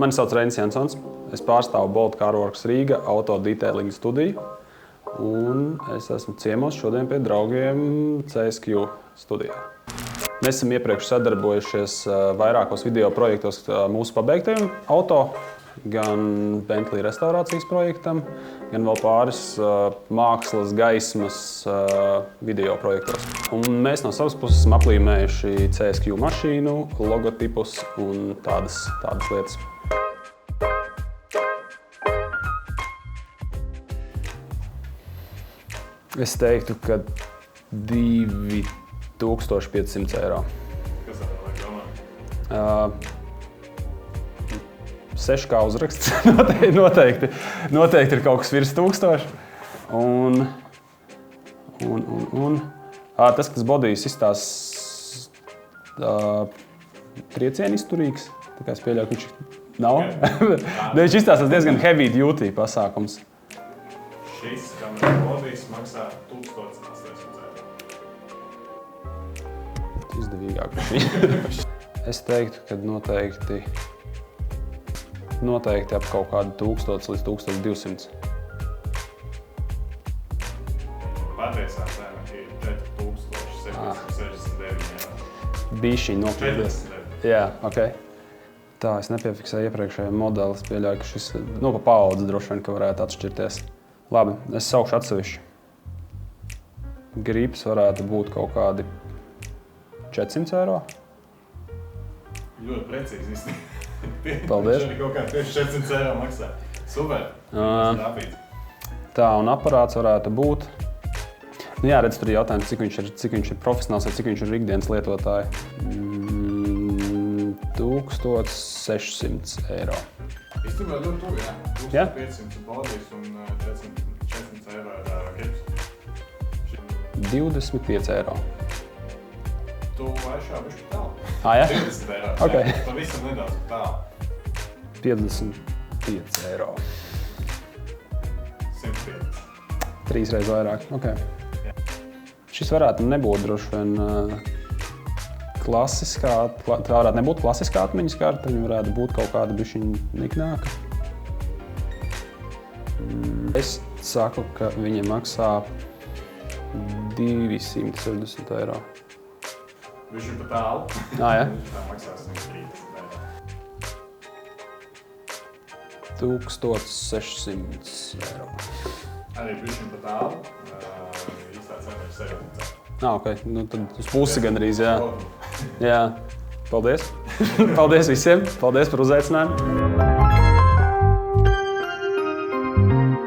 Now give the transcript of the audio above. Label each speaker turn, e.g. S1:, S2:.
S1: Mani sauc Reinis Jansons. Es pārstāvu Bolt Carworks Rīga auto detailinga studiju. Un es esmu ciemos šodien pie draugiem CSQ studijā. Mēs esam iepriekš sadarbojušies vairākos video projektos mūsu pabeigtajiem auto, gan Bentley restaurācijas projektam, gan vēl pāris mākslas, gaismas video projektos. Un mēs no savas puses esam aplīmējuši CSQ mašīnu, logotipus un tādas lietas. Es teiktu, ka 2500 eiro.
S2: Kas tā vajag domāt?
S1: 6 uzraksts. Noteikti ir kaut kas virs 1000. Tas, kas bodijs izstāsta triecienu izturīgs, tā kā es pieļauju, ka viņš nav. Viņš izstāsta diezgan heavy duty pasākums.
S2: Šis kameras bodijs maksā 1800 eiro.
S1: Izdevīgāk. Es teiktu, ka noteikti ap kaut kādu 1000 līdz 1200.
S2: Patiesā cena ir 4769 eiro.
S1: Bišķiņ nokļūdies.
S2: 49.
S1: Jā, ok. Tā, es nepiefiksēju iepriekšējo modeli. Es pieļauju, ka šis pa paudzi droši vien, ka varētu atšķirties. Labi, es saukšu atsevišķi. Grips varētu būt kaut kādi 400 eiro.
S2: Ļoti precīzi īstenībā.
S1: Paldies.
S2: Viņš arī kaut kā tieši 400 eiro maksā. Super.
S1: Tā, un aparāts varētu būt. Nu jā, redz, tur ir jautājums, cik viņš ir profesionāls vai cik viņš ir ikdienas lietotāji. 1600 eiro.
S2: Īstenībā ļoti tuvu, jā. 1500 bodijs un 400 eiro ir grips.
S1: 25 eiro.
S2: Tu aizšā bišķi tālu.
S1: Jā?
S2: 20 eiro.
S1: Ok.
S2: Jā, pavisam nedaudz tālu.
S1: 55 eiro.
S2: 105.
S1: 3 reizes vairāk. Okay.
S2: Jā.
S1: Šis varētu nebūt droši vien klasiskā, tā varētu nebūt klasiskā atmiņas karte, viņa varētu būt kaut kāda bišķiņa niknāka. Es saku, ka viņa maksā 260 eiro.
S2: Viņš ir pa tālu.
S1: Jā?
S2: Tā maksā 130 eiro.
S1: 1600 eiro.
S2: Arī bišķi pa tālu. Īstā cena ir 700 eiro.
S1: Ok, nu tad uz pusi gandrīz, jā. Jā. Paldies. Paldies visiem. Paldies par uzaicinājumu.